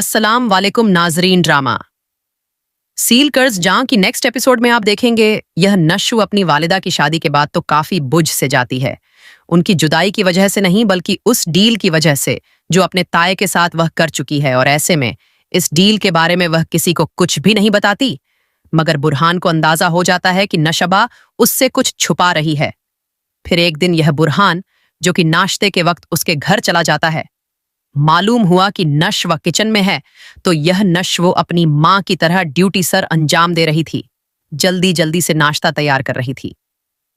अस्सलाम वालेकुम नाजरीन। ड्रामा सील कर्ज जहां की नेक्स्ट एपिसोड में आप देखेंगे यह नशु अपनी वालिदा की शादी के बाद तो काफी बुझ से जाती है। उनकी जुदाई की वजह से नहीं बल्कि उस डील की वजह से जो अपने ताए के साथ वह कर चुकी है, और ऐसे में इस डील के बारे में वह किसी को कुछ भी नहीं बताती। मगर बुरहान को अंदाजा हो जाता है कि नशबा उससे कुछ छुपा रही है। फिर एक दिन यह बुरहान, जो कि नाश्ते के वक्त उसके घर चला जाता है, मालूम हुआ कि नश्व किचन में है, तो यह नश्व अपनी मां की तरह ड्यूटी सर अंजाम दे रही थी। जल्दी जल्दी से नाश्ता तैयार कर रही थी।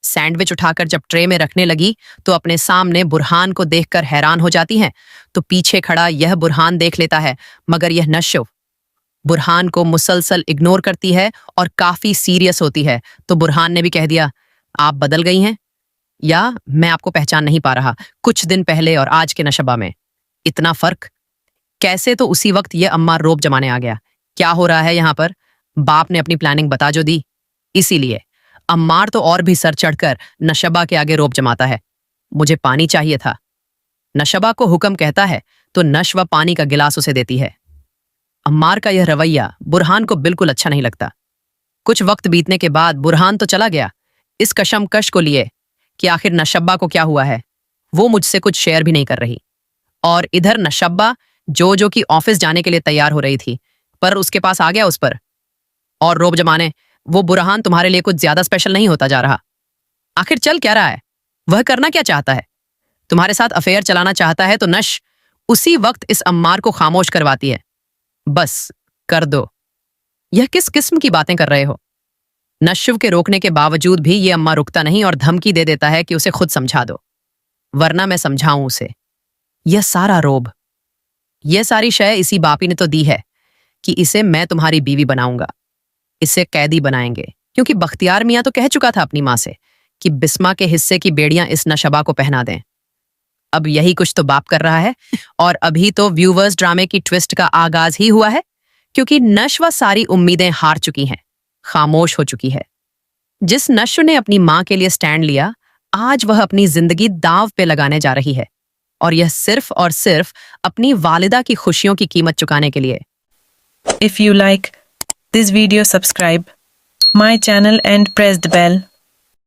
सैंडविच उठाकर जब ट्रे में रखने लगी तो अपने सामने बुरहान को देखकर हैरान हो जाती हैं। तो पीछे खड़ा यह बुरहान देख लेता है, मगर यह नश्व बुरहान को मुसलसल इग्नोर करती है और काफी सीरियस होती है। तो बुरहान ने भी कह दिया, आप बदल गई हैं, या मैं आपको पहचान नहीं पा रहा, कुछ दिन पहले और आज के नशबा में इतना फर्क कैसे? तो उसी वक्त यह अम्मार रोब जमाने आ गया। क्या हो रहा है यहाँ पर? बाप ने अपनी प्लानिंग बता जो दी, इसीलिए अम्मार तो और भी सर चढ़कर नशबा के आगे रोब जमाता है। मुझे पानी चाहिए था। नशबा को हुक्म कहता है तो नशवा पानी का गिलास उसे देती है। अम्मार का यह रवैया बुरहान को बिल्कुल अच्छा नहीं लगता। कुछ वक्त बीतने के बाद बुरहान तो चला गया, इस कशमकश को लिए कि आखिर नशबा को क्या हुआ है। वो मुझसे कुछ शेयर भी नहीं कर रही। और इधर नशबा जो कि ऑफिस जाने के लिए तैयार हो रही थी, पर उसके पास आ गया उस पर और रोब जमाने, वो बुरहान तुम्हारे लिए कुछ ज्यादा स्पेशल नहीं होता जा रहा। आखिर चल क्या रहा है? वह करना क्या चाहता है? तुम्हारे साथ अफेयर चलाना चाहता है तो नश उसी वक्त इस अम्मार को खामोश करवाती है। बस कर दो। यह किस किस्म की बातें कर रहे हो? नश्व के रोकने के बावजूद भी ये अम्मा रुकता नहीं और धमकी दे देता है कि उसे खुद समझा दो, वरना मैं समझाऊं उसे। यह सारा रोब, यह सारी शय इसी बापी ने तो दी है कि इसे मैं तुम्हारी बीवी बनाऊंगा, इसे कैदी बनाएंगे। क्योंकि बख्तियार मियां तो कह चुका था अपनी मां से कि बिस्मा के हिस्से की बेड़ियां इस नशबा को पहना दें। अब यही कुछ तो बाप कर रहा है। और अभी तो व्यूवर्स ड्रामे की ट्विस्ट का आगाज ही हुआ है, क्योंकि नशवा सारी उम्मीदें हार चुकी हैं, खामोश हो चुकी है। जिस नश्व ने अपनी मां के लिए स्टैंड लिया, आज वह अपनी जिंदगी दांव पे लगाने जा रही है, और यह सिर्फ और सिर्फ अपनी वालिदा की खुशियों की कीमत चुकाने के लिए। If you like this video, subscribe my channel and press the bell.